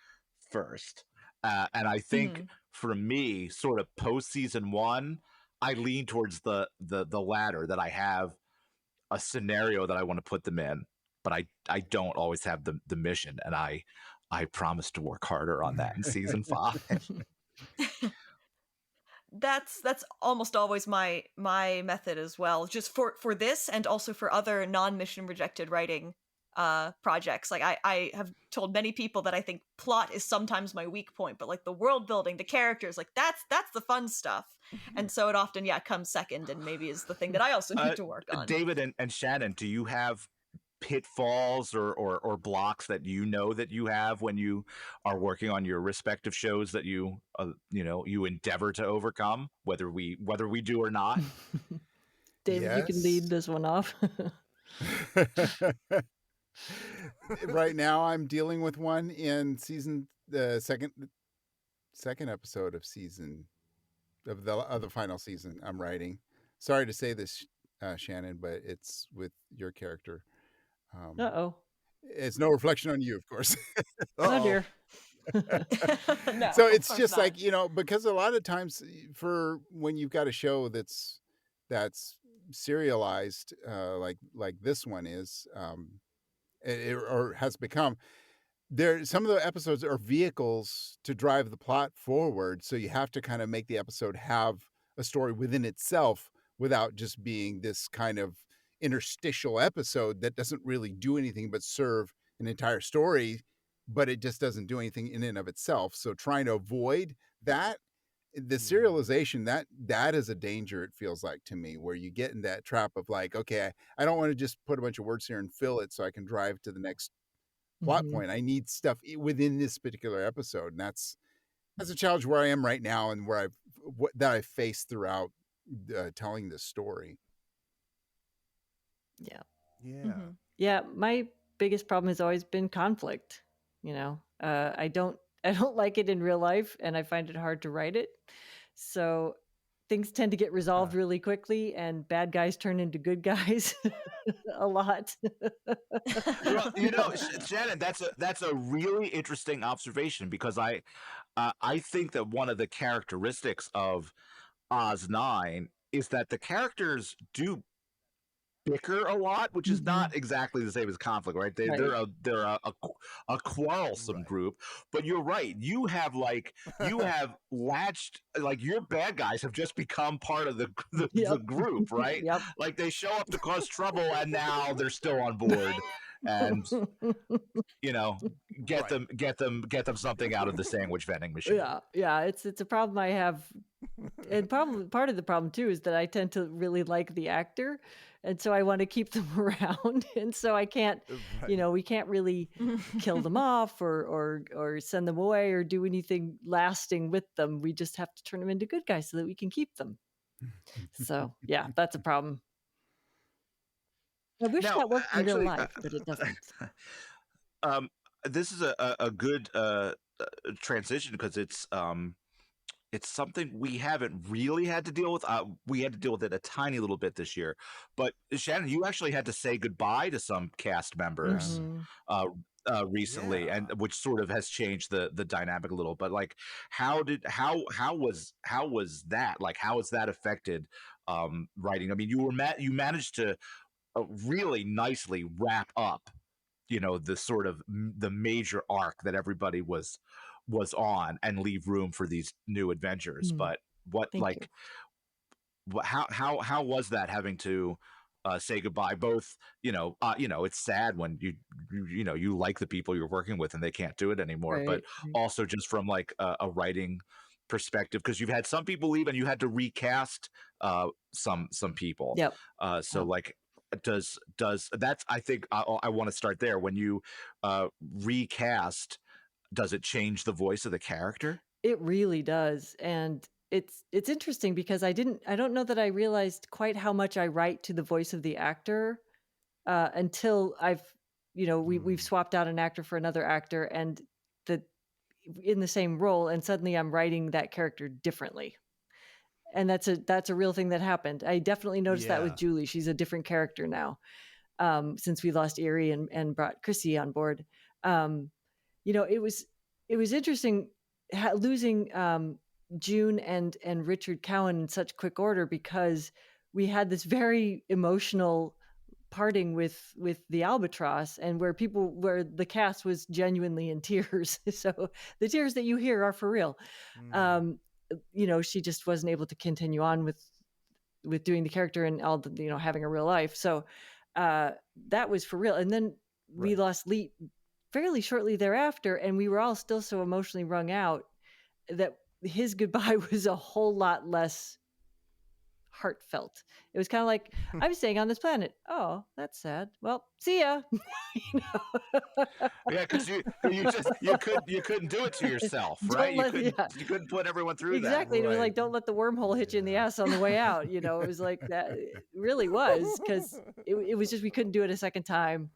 first. And I think for me, sort of post season 1, I lean towards the latter, that I have a scenario that I want to put them in, but I don't always have the mission, and I promise to work harder on that in season 5. That's almost always my method as well, just for this and also for other non-mission rejected writing projects. Like I have told many people that I think plot is sometimes my weak point, but like the world building, the characters, like that's the fun stuff. And so it often comes second, and maybe is the thing that I also need to work on. David and Shannon, do you have pitfalls or blocks that you know that you have when you are working on your respective shows that you endeavor to overcome, whether we do or not? David, you can lead this one off. Right now I'm dealing with one in the second episode of the final season I'm writing. Sorry to say this, Shannon, but it's with your character. It's no reflection on you, of course. Oh dear. No, so it's of just course like, because a lot of times for when you've got a show that's serialized, like this one is, or has become, some of the episodes are vehicles to drive the plot forward. So you have to kind of make the episode have a story within itself without just being this kind of interstitial episode that doesn't really do anything but serve an entire story, but it just doesn't do anything in and of itself. So trying to avoid that, the serialization, that is a danger, it feels like to me, where you get in that trap of like, okay, I don't want to just put a bunch of words here and fill it so I can drive to the next plot point. I need stuff within this particular episode. And that's a challenge where I am right now, and where I've faced throughout telling this story. Yeah, my biggest problem has always been conflict. I don't like it in real life, and I find it hard to write it. So things tend to get resolved really quickly, and bad guys turn into good guys a lot. Well, Shannon, that's a really interesting observation, because I think that one of the characteristics of Oz 9 is that the characters do bicker a lot, which is not exactly the same as conflict, right? They're a quarrelsome group. But you're right. You have latched, like, your bad guys have just become part of the group, right? Yep. Like they show up to cause trouble, and now they're still on board, and get them something out of the sandwich vending machine. Yeah, it's a problem I have and probably part of the problem too is that I tend to really like the actor, and so I want to keep them around, and so I can't, Right. we can't really kill them off or send them away or do anything lasting with them. We just have to turn them into good guys so that we can keep them. So yeah, that's a problem. I wish Now, that worked in real actually, life, but it doesn't. um, this is a good transition because it's something we haven't really had to deal with. We had to deal with it a tiny little bit this year, but Shannon, you actually had to say goodbye to some cast members Mhm. uh, recently, and which sort of has changed the dynamic a little. But like, how was that? Like, how has that affected writing? I mean, you managed to really nicely wrap up, the sort of the major arc that everybody was on, and leave room for these new adventures. Mm, But what thank you. like how was that, having to say goodbye? Both, it's sad when you like the people you're working with and they can't do it anymore, but Right. Right. also just from like a writing perspective, because you've had some people leave and you had to recast some people. Yep. So Yep. like, does that's, I think I want to start there. When you recast, does it change the voice of the character? It really does. And it's interesting because I don't know that I realized quite how much I write to the voice of the actor until we've swapped out an actor for another actor and the in the same role, and suddenly I'm writing that character differently. And that's a real thing that happened. I definitely noticed that with Julie. She's a different character now, since we lost Erie and brought Chrissy on board. It was interesting losing June and Richard Cowan in such quick order, because we had this very emotional parting with the Albatross, and where the cast was genuinely in tears. So the tears that you hear are for real. She just wasn't able to continue on with doing the character and all the, having a real life. So that was for real. And then we lost Lee fairly shortly thereafter, and we were all still so emotionally wrung out that his goodbye was a whole lot less heartfelt. It was kind of like, I'm staying on this planet. Oh, that's sad. Well, see ya. Yeah, because you couldn't do it to yourself, right? You couldn't put everyone through exactly. that. And it was like, don't let the wormhole hit you in the ass on the way out. It was like that. It really was, because it was just, we couldn't do it a second time.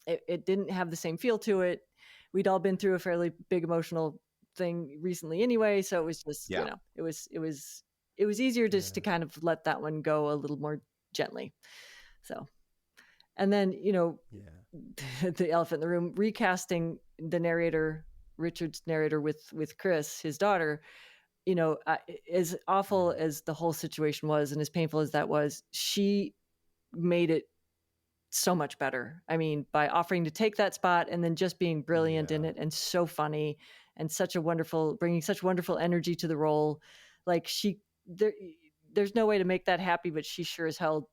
It didn't have the same feel to it. We'd all been through a fairly big emotional thing recently anyway, so it was just it was easier just to kind of let that one go a little more gently. So, and then the elephant in the room, recasting the narrator, Richard's narrator, with Chris, his daughter. As awful as the whole situation was and as painful as that was, she made it so much better. I mean, by offering to take that spot and then just being brilliant in it, and so funny, and bringing such wonderful energy to the role. Like, there's no way to make that happy, but she sure as hell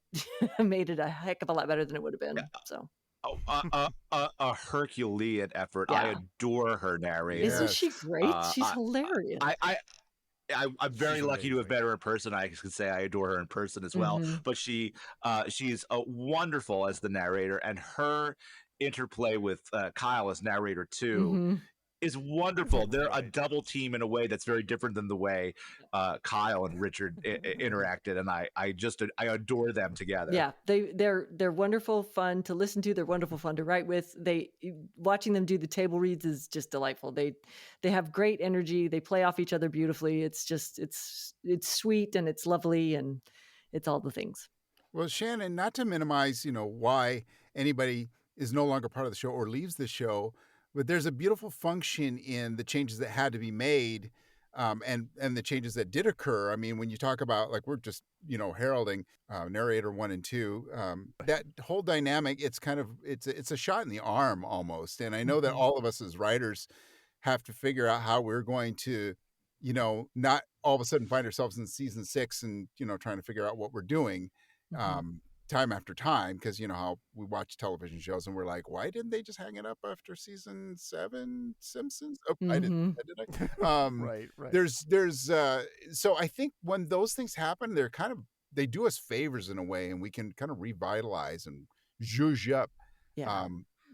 made it a heck of a lot better than it would have been. So A Herculean effort. Yeah. I adore her narrator. Isn't she great? She's hilarious. I'm very lucky to have met her in person. I can say I adore her in person as well. But she's wonderful as the narrator, and her interplay with Kyle as narrator too is wonderful. They're a double team in a way that's very different than the way Kyle and Richard interacted, and I adore them together. Yeah, they're wonderful fun to listen to. They're wonderful fun to write with. Watching them do the table reads is just delightful. They have great energy. They play off each other beautifully. It's just it's sweet and it's lovely and it's all the things. Well, Shannon, not to minimize, why anybody is no longer part of the show or leaves the show, but there's a beautiful function in the changes that had to be made, and the changes that did occur. I mean, when you talk about, like, we're just, heralding narrator 1 and 2, that whole dynamic, it's kind of, it's a shot in the arm almost. And I know that all of us as writers have to figure out how we're going to, not all of a sudden find ourselves in season 6 and, trying to figure out what we're doing. time after time, because you know how we watch television shows and we're like, why didn't they just hang it up after season 7 Simpsons? Oh, I didn't, did I? Right. There's so I think when those things happen, they do us favors in a way, and we can kind of revitalize and zhuzh up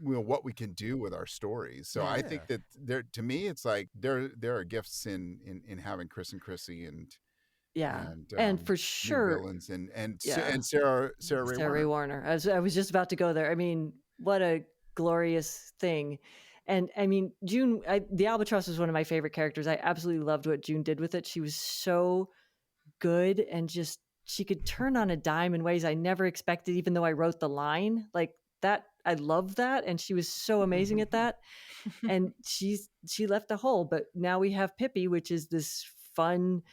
what we can do with our stories. So I think that to me, it's like there are gifts in having Chris and Chrissy and for sure villains and Sarah Ray Warner. I was just about to go there. I mean, what a glorious thing. And I mean, June, the Albatross was one of my favorite characters. I absolutely loved what June did with it. She was so good, and just she could turn on a dime in ways I never expected, even though I wrote the line like that. I love that, and she was so amazing at that. And she left a hole, but now we have Pippi, which is this fun.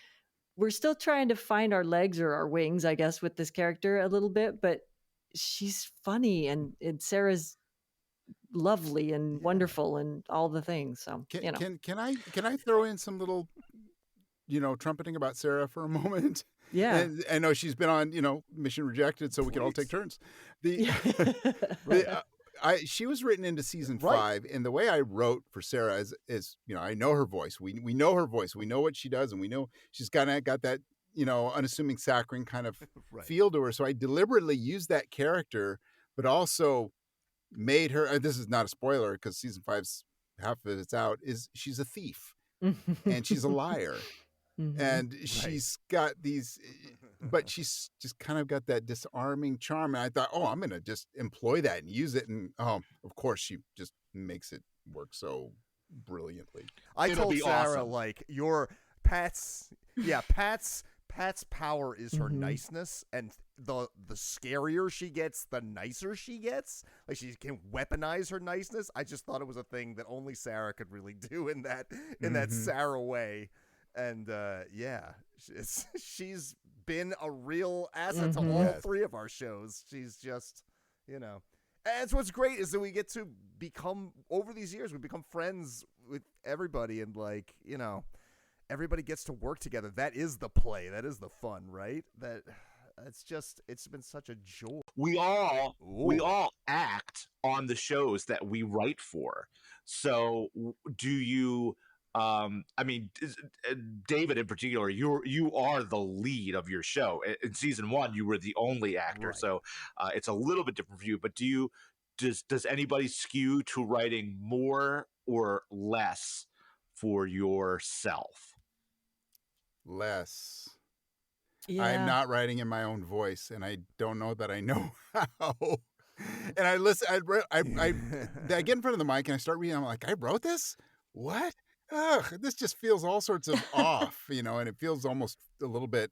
We're still trying to find our legs or our wings, I guess, with this character a little bit, but she's funny, and Sarah's lovely and wonderful and all the things. So can I throw in some little trumpeting about Sarah for a moment? Yeah. And I know she's been on Mission Rejected, so we can all take turns. She was written into season 5, and the way I wrote for Sarah is I know her voice. We know her voice. We know what she does, and we know she's kind of got that unassuming saccharine kind of feel to her. So I deliberately used that character, but also made her. This is not a spoiler because season 5's half of it's out. Is she's a thief and she's a liar. And she's got these, but she's just kind of got that disarming charm. And I thought, I'm going to just employ that and use it. And of course, she just makes it work so brilliantly. I told Sarah, awesome. Like, your Pat's power is her niceness, and the scarier she gets, the nicer she gets. Like, she can weaponize her niceness. I just thought it was a thing that only Sarah could really do in that Sarah way. And she's been a real asset to all 3 of our shows. She's just, and it's what's great is that we get to become, over these years, we become friends with everybody, and like, everybody gets to work together. That is the play. That is the fun, right? It's been such a joy. We all act on the shows that we write for. So do you? I mean, David in particular, you are the lead of your show. In season 1, you were the only actor, so it's a little bit different for you. But does anybody skew to writing more or less for yourself? Less. Yeah. I'm not writing in my own voice, and I don't know that I know how. And I listen. I get in front of the mic and I start reading. I'm like, I wrote this? What? Ugh, this just feels all sorts of off, and it feels almost a little bit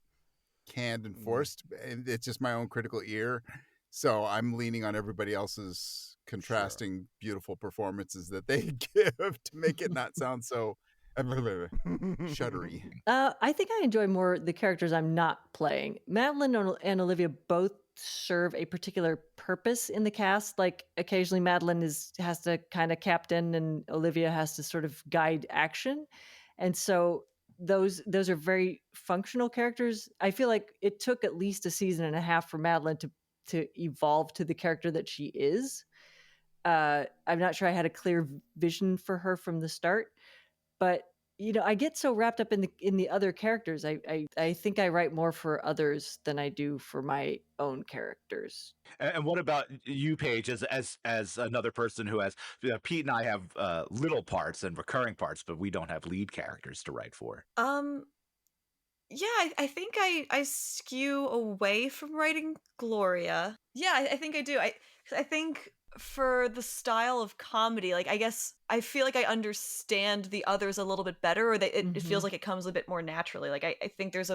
canned and forced. And it's just my own critical ear. So I'm leaning on everybody else's contrasting, beautiful performances that they give to make it not sound so shuddery. I think I enjoy more the characters I'm not playing. Madeline and Olivia both serve a particular purpose in the cast. Like, occasionally Madeline has to kind of captain, and Olivia has to sort of guide action. And so those are very functional characters. I feel like it took at least a season and a half for Madeline to evolve to the character that she is. I'm not sure I had a clear vision for her from the start, but I get so wrapped up in the other characters. I think I write more for others than I do for my own characters. And what about you, Paige, as another person who has Pete and I have little parts and recurring parts, but we don't have lead characters to write for. Yeah, I think I skew away from writing Gloria. Yeah, I think I do. I think for the style of comedy, like, I guess I feel like I understand the others a little bit better, or that it feels like it comes a bit more naturally. Like, I think there's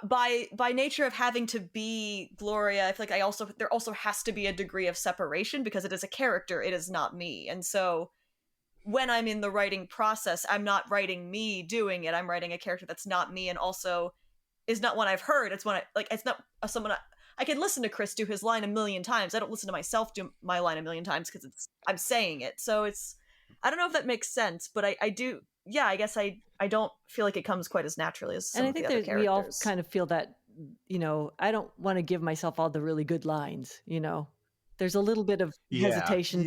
by nature of having to be Gloria, I feel like there also has to be a degree of separation, because it is a character, it is not me. And so when I'm in the writing process, I'm not writing me doing it. I'm writing a character that's not me, and also is not one I've heard. It's one it's not someone I can listen to Chris do his line a million times. I don't listen to myself do my line a million times because I'm saying it. So I don't know if that makes sense, but I do. Yeah, I guess I don't feel like it comes quite as naturally as some of the other characters. We all kind of feel that I don't want to give myself all the really good lines, There's a little bit of hesitation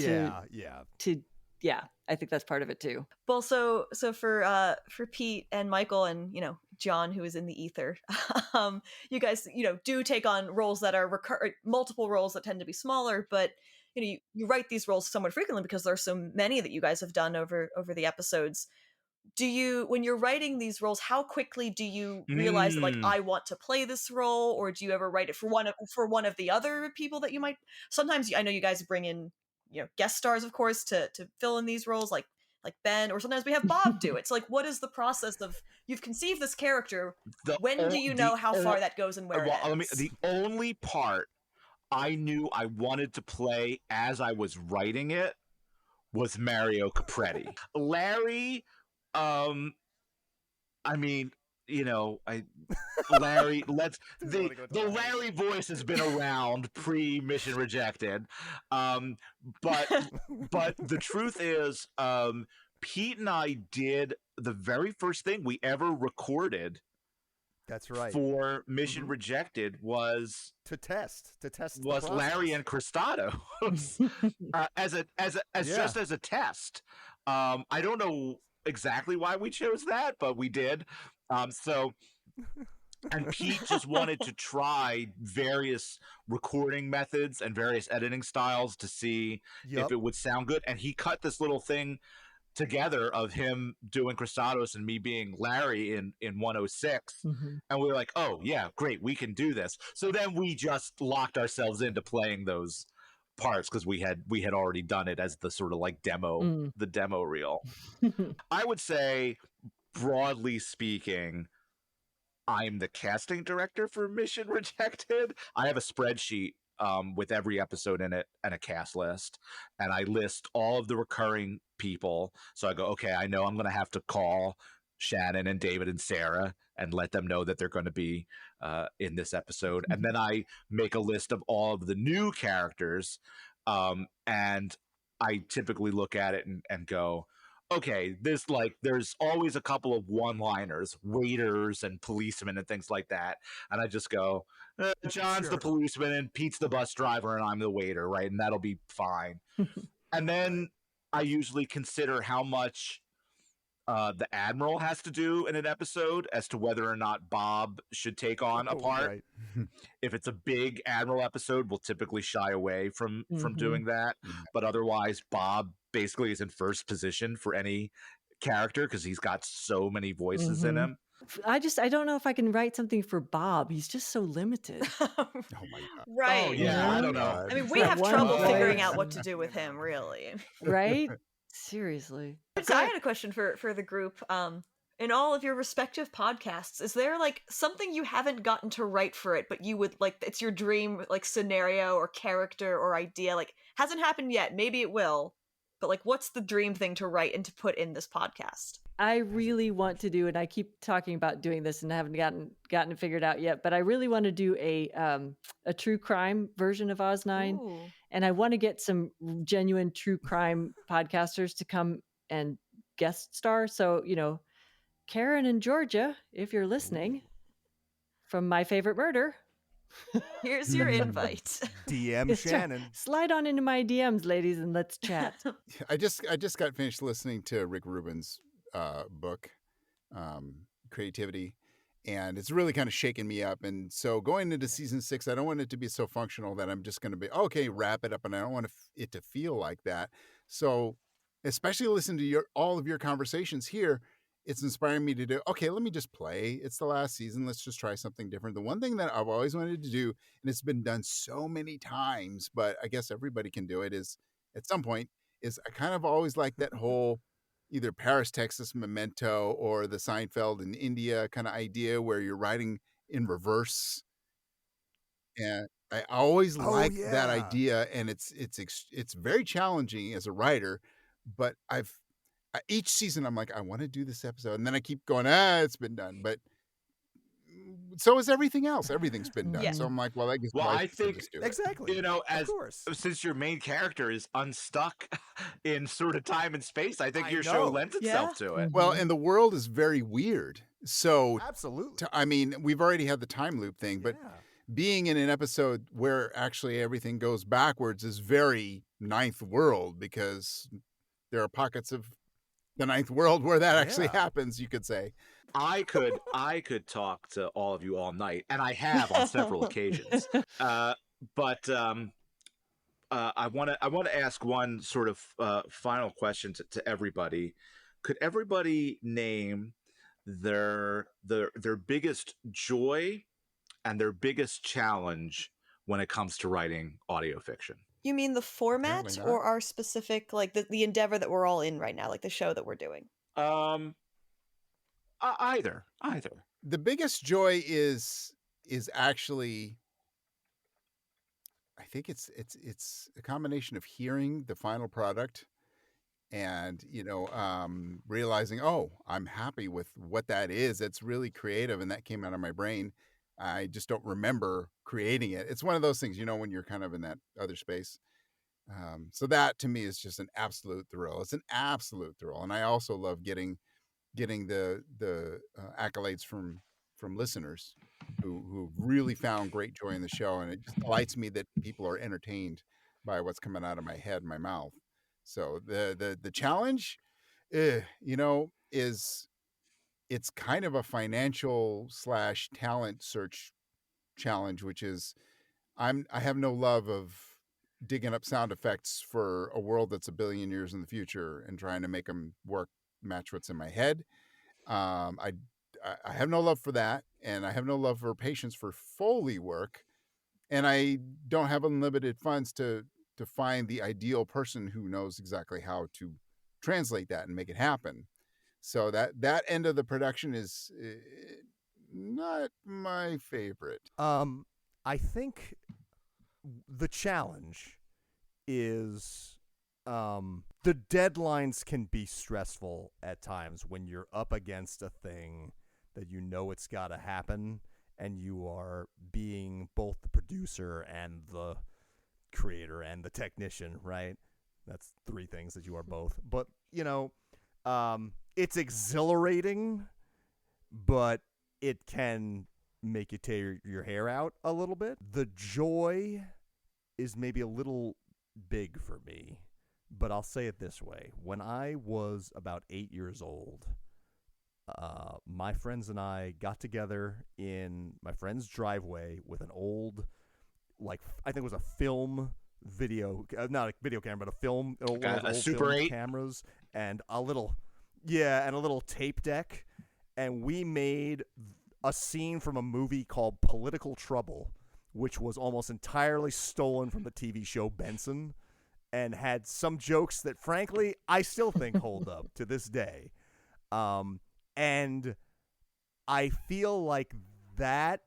yeah. I think that's part of it too. Well, so for Pete and Michael and John, who is in the ether, you guys do take on roles that are multiple roles that tend to be smaller, but you write these roles somewhat frequently because there are so many that you guys have done over the episodes. When you're writing these roles, how quickly do you realize that, like, I want to play this role, or do you ever write it for one of the other people that you might? Sometimes I know you guys bring in guest stars, of course, to fill in these roles, like Ben, or sometimes we have Bob do it. So, like, what is the process of, you've conceived this character? When do you know how far that goes and where it ends? The only part I knew I wanted to play as I was writing it was Mario Capretti. Larry, Larry, the Larry voice has been around pre-Mission Rejected, but the truth is, Pete and I did the very first thing we ever recorded. That's right. For Mission Rejected was to test was Larry and Cristato just as a test. I don't know exactly why we chose that, but we did. And Pete just wanted to try various recording methods and various editing styles to see if it would sound good. And he cut this little thing together of him doing Cristados and me being Larry in 106. And we were like, oh yeah, great, we can do this. So then we just locked ourselves into playing those parts because we had already done it as the sort of like demo, the demo reel. I would say, broadly speaking, I'm the casting director for Mission Rejected. I have a spreadsheet with every episode in it and a cast list, and I list all of the recurring people. So I go, okay, I know I'm going to have to call Shannon and David and Sarah and let them know that they're going to be in this episode. And then I make a list of all of the new characters, and I typically look at it and go, okay, there's always a couple of one-liners, waiters and policemen and things like that. And I just go, John's the policeman and Pete's the bus driver and I'm the waiter, right? And that'll be fine. And then I usually consider how much the Admiral has to do in an episode as to whether or not Bob should take on a part. Right. If it's a big Admiral episode, we'll typically shy away from doing that. But otherwise, Bob basically is in first position for any character because he's got so many voices in him. I don't know if I can write something for Bob. He's just so limited. Oh my God. Right. Oh yeah, I don't know. I mean, we have trouble figuring out what to do with him, really. Right? Seriously. So I had a question for the group. In all of your respective podcasts, is there like something you haven't gotten to write for it, but you would like, it's your dream like scenario or character or idea, like hasn't happened yet, maybe it will, but like what's the dream thing to write and to put in this podcast? I really want to do, and I keep talking about doing this and haven't gotten it figured out yet, but I really want to do a true crime version of Oz9. Ooh. And I want to get some genuine true crime podcasters to come and guest star. So, Karen and Georgia, if you're listening, from My Favorite Murder, here's your invite. DM Shannon. Slide on into my DMs, ladies, and let's chat. I just got finished listening to Rick Rubin's book, Creativity, and it's really kind of shaken me up. And so going into season 6, I don't want it to be so functional that I'm just going to be, okay, wrap it up. And I don't want it to feel like that. So especially listen to all of your conversations here, it's inspiring me to do, okay, let me just play. It's the last season. Let's just try something different. The one thing that I've always wanted to do, and it's been done so many times, but I guess everybody can do it, is at some point, is I kind of always like that whole either Paris, Texas, Memento, or the Seinfeld in India kind of idea where you're writing in reverse. And I always liked that idea, and it's very challenging as a writer, but each season I'm like, I want to do this episode, and then I keep going, it's been done, but so is everything else. Everything's been done. Yeah. So I'm like, well, I guess I think just do it. Exactly. Since your main character is unstuck in sort of time and space, I think your show lends Yeah. itself to it. Well, and the world is very weird. So, Absolutely. I mean, we've already had the time loop thing, but Yeah. being in an episode where actually everything goes backwards is very Ninth World, because there are pockets of the Ninth World where that actually Yeah. happens, you could say. I could talk to all of you all night, and I have on several occasions. But I want to ask one sort of final question to everybody. Could everybody name their biggest joy and their biggest challenge when it comes to writing audio fiction? You mean the Apparently format not. or our specific, like the endeavor that we're all in right now, like the show that we're doing? Either. The biggest joy is actually, I think it's a combination of hearing the final product and, realizing, oh, I'm happy with what that is. It's really creative, and that came out of my brain. I just don't remember creating it. It's one of those things, when you're kind of in that other space. So that to me is just an absolute thrill. It's an absolute thrill, and I also love getting the accolades from listeners who really found great joy in the show, and it just delights me that people are entertained by what's coming out of my head and my mouth. So the challenge, is it's kind of a financial / talent search challenge, which is I have no love of digging up sound effects for a world that's a billion years in the future and trying to make them match what's in my head. I have no love for that, and I have no love or patience for Foley work, and I don't have unlimited funds to find the ideal person who knows exactly how to translate that and make it happen. So that end of the production is not my favorite. I think the challenge is the deadlines can be stressful at times when you're up against a thing that it's got to happen, and you are being both the producer and the creator and the technician, right? That's three things that you are both. But, it's exhilarating, but it can make you tear your hair out a little bit. The joy is maybe a little big for me, but I'll say it this way. When I was about 8 years old, my friends and I got together in my friend's driveway with an old, I think it was a film video, not a video camera, but a film, one of those A old Super film 8? cameras, and a little tape deck, and we made a scene from a movie called Political Trouble, which was almost entirely stolen from the TV show Benson, and had some jokes that, frankly, I still think hold up to this day. And I feel like that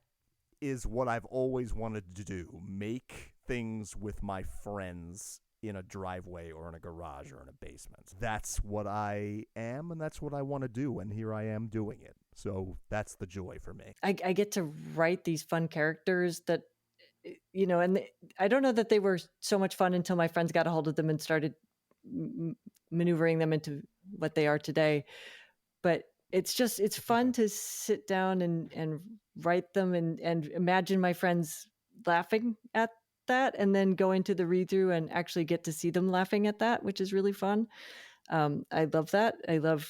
is what I've always wanted to do, make things with my friends in a driveway or in a garage or in a basement. That's what I am, and that's what I want to do, and here I am doing it. So that's the joy for me. I get to write these fun characters that, and I don't know that they were so much fun until my friends got a hold of them and started maneuvering them into what they are today. But it's fun to sit down and write them and imagine my friends laughing at that, and then go into the read through and actually get to see them laughing at that, which is really fun. I love that. I love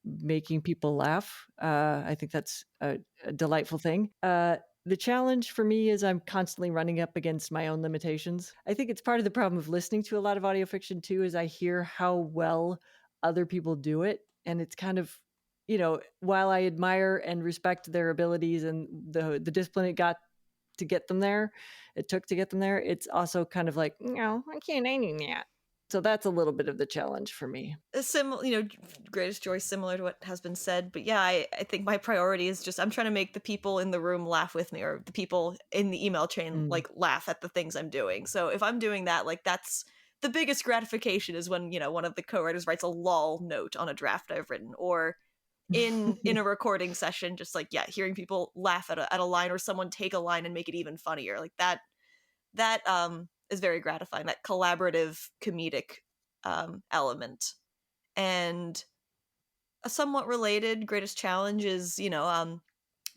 making people laugh. I think that's a delightful thing. The challenge for me is I'm constantly running up against my own limitations. I think it's part of the problem of listening to a lot of audio fiction too, is I hear how well other people do it. And it's kind of, while I admire and respect their abilities and the discipline it took to get them there, it's also kind of like, no, I can't do that. So that's a little bit of the challenge for me. Greatest joy, similar to what has been said. But yeah, I think my priority is just I'm trying to make the people in the room laugh with me, or the people in the email chain laugh at the things I'm doing. So if I'm doing that, that's the biggest gratification, is when one of the co-writers writes a lol note on a draft I've written, or in a recording session, just hearing people laugh at a line, or someone take a line and make it even funnier. That is very gratifying, that collaborative comedic element. And somewhat related. Greatest challenge is,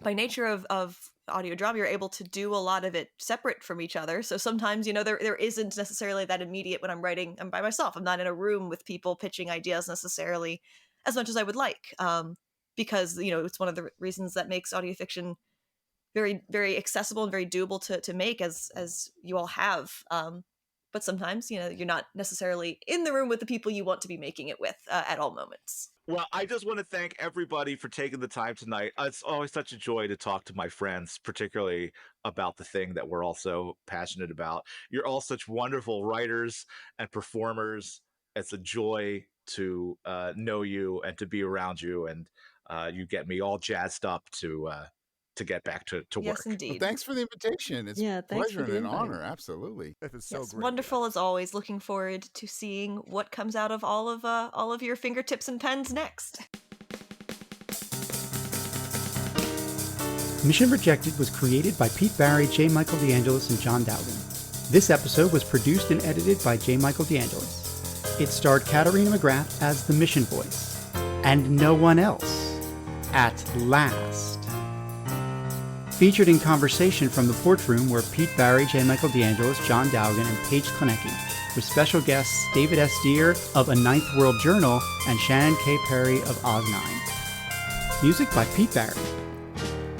by nature of audio drama, you're able to do a lot of it separate from each other. So sometimes, there isn't necessarily that immediate when I'm writing, I'm by myself. I'm not in a room with people pitching ideas necessarily as much as I would like. Because, it's one of the reasons that makes audio fiction very, very accessible and very doable to make, as you all have. But sometimes, you're not necessarily in the room with the people you want to be making it with at all moments. Well, I just want to thank everybody for taking the time tonight. It's always such a joy to talk to my friends, particularly about the thing that we're all so passionate about. You're all such wonderful writers and performers. It's a joy to know you and to be around you, and you get me all jazzed up to get back to work. Yes, indeed. Well, thanks for the invitation. It's a pleasure and an honor. Absolutely. That is so Yes, great. wonderful as always. Looking forward to seeing what comes out of all of your fingertips and pens next. Mission Rejected was created by Pete Barry, J. Michael DeAngelis, and John Dowgin. This episode was produced and edited by J. Michael DeAngelis. It starred Katerina McGrath as the mission voice, and no one else. At last. Featured in conversation from the Porch Room were Pete Barry, J. Michael DeAngelis, John Dowgin, and Paige Klaniecki, with special guests David S. Deere of A Ninth World Journal and Shannon K. Perry of Oz9. Music by Pete Barry.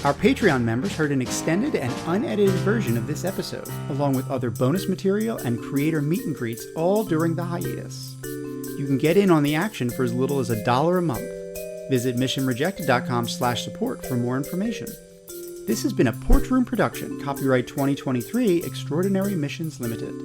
Our Patreon members heard an extended and unedited version of this episode, along with other bonus material and creator meet and greets, all during the hiatus. You can get in on the action for as little as $1 a month. Visit missionrejected.com/support for more information. This has been a Porch Room production, copyright 2023, Extraordinary Missions Limited.